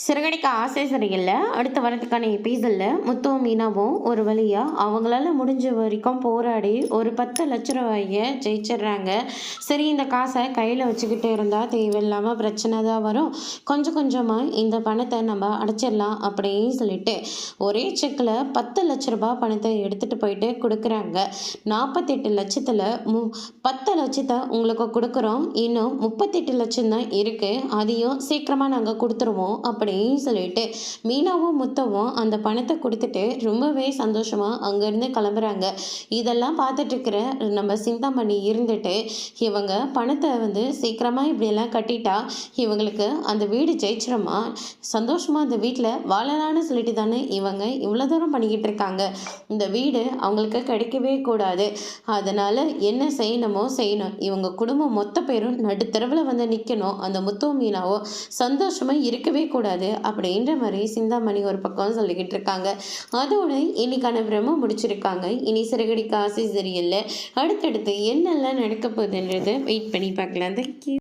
சிறகடிக்க ஆசை சரியில்லை. அடுத்து வரதுக்கான எபிசோட்ல முத்துவும் மீனாவும் ஒரு வழியா அவங்களால முடிஞ்ச வரைக்கும் போராடி ஒரு 10 லட்ச ரூபாயை ஜெயிச்சிடுறாங்க. சரி, இந்த காசை கையில் வச்சுக்கிட்டு இருந்தால் தேவையில்லாமல் பிரச்சனை தான் வரும், கொஞ்சம் கொஞ்சமாக இந்த பணத்தை நம்ம அடைச்சிடலாம் அப்படின்னு சொல்லிட்டு ஒரே செக்கில் 10 லட்ச ரூபாய் பணத்தை எடுத்துகிட்டு போயிட்டு கொடுக்குறாங்க. 48 லட்சத்தில் 10 லட்சத்தை உங்களுக்கு கொடுக்குறோம், இன்னும் 38 லட்சம் தான் இருக்குது, அதையும் சீக்கிரமாக நாங்கள் கொடுத்துருவோம் அப்படின்னு சொல்லிட்டு மீனாவும் முத்தவும் அந்த பணத்தை கொடுத்துட்டு ரொம்பவே சந்தோஷமா அங்கேருந்து கிளம்புறாங்க. இதெல்லாம் பார்த்துட்டு இருக்கிற நம்ம சிந்தாமணி இருந்துட்டு இவங்க பணத்தை சீக்கிரமா இப்படியெல்லாம் கட்டிட்டா இவங்களுக்கு அந்த வீடு ஜெயிச்சிரமா, சந்தோஷமா அந்த வீட்டில் வாழலான்னு சொல்லிட்டு தானே இவங்க இவ்வளோ தூரம் பண்ணிக்கிட்டு இருக்காங்க. இந்த வீடு அவங்களுக்கு கிடைக்கவே கூடாது, அதனால என்ன செய்யணுமோ செய்யணும், இவங்க குடும்பம் மொத்த பேரும் நடுத்தரவில் நிற்கணும், அந்த முத்து மீனாவோ சந்தோஷமா இருக்கவே கூடாது அப்படின்ற மாதிரி சிந்தாமணி ஒரு பக்கம் சொல்லிக்கிட்டு இருக்காங்க. அதோட இன்னைக்கான பிரம்ம முடிச்சிருக்காங்க. இனி சிறகடிக்க ஆசை சரியில்லை. அடுத்தடுத்து என்னெல்லாம் நடக்க போகுதுன்றது வெயிட் பண்ணி பார்க்கலாம். தேங்க்யூ.